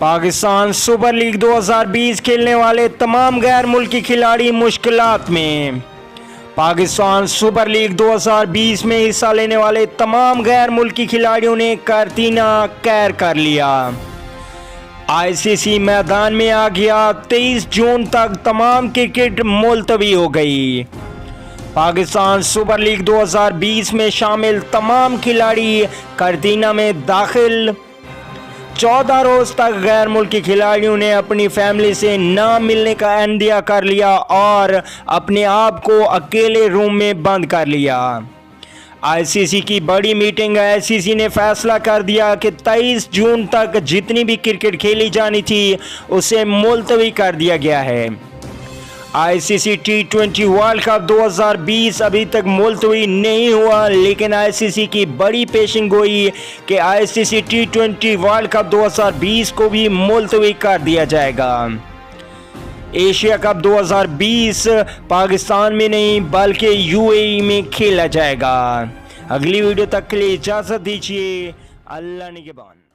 Pakistan super league 2020 खेलने वाले तमाम गैर मुल्की खिलाड़ी मुश्किलात में। पाकिस्तान सुपर लीग 2020 में हिस्सा लेने वाले तमाम गैर मुल्की खिलाड़ियों ने करतीना कैर कर लिया। आईसीसी मैदान में आ गया। 23 जून तक तमाम क्रिकेट मुलतवी हो गई। पाकिस्तान सुपर लीग 2020 में शामिल तमाम खिलाड़ी करतीना में दाखिल। 14 रोज तक गैर मुल्की खिलाड़ियों ने अपनी फैमिली से ना मिलने का इंदिया कर लिया और अपने आप को अकेले रूम में बंद कर लिया। आईसीसी की बड़ी मीटिंग आईसीसी ने फैसला कर दिया कि 23 जून तक जितनी भी क्रिकेट खेली जानी थी उसे मुलतवी कर दिया गया है। आईसीसी T20 वर्ल्ड कप 2020 अभी तक मुलतवी नहीं हुआ, लेकिन आईसीसी की बड़ी पेशिंग गोई कि आईसीसी T20 वर्ल्ड कप 2020 को भी मुलतवी कर दिया जाएगा। एशिया कप 2020 पाकिस्तान में नहीं बल्कि यूएई में खेला जाएगा। अगली वीडियो तक के लिए इजाज़त दीजिए। अल्लाह निगहबान।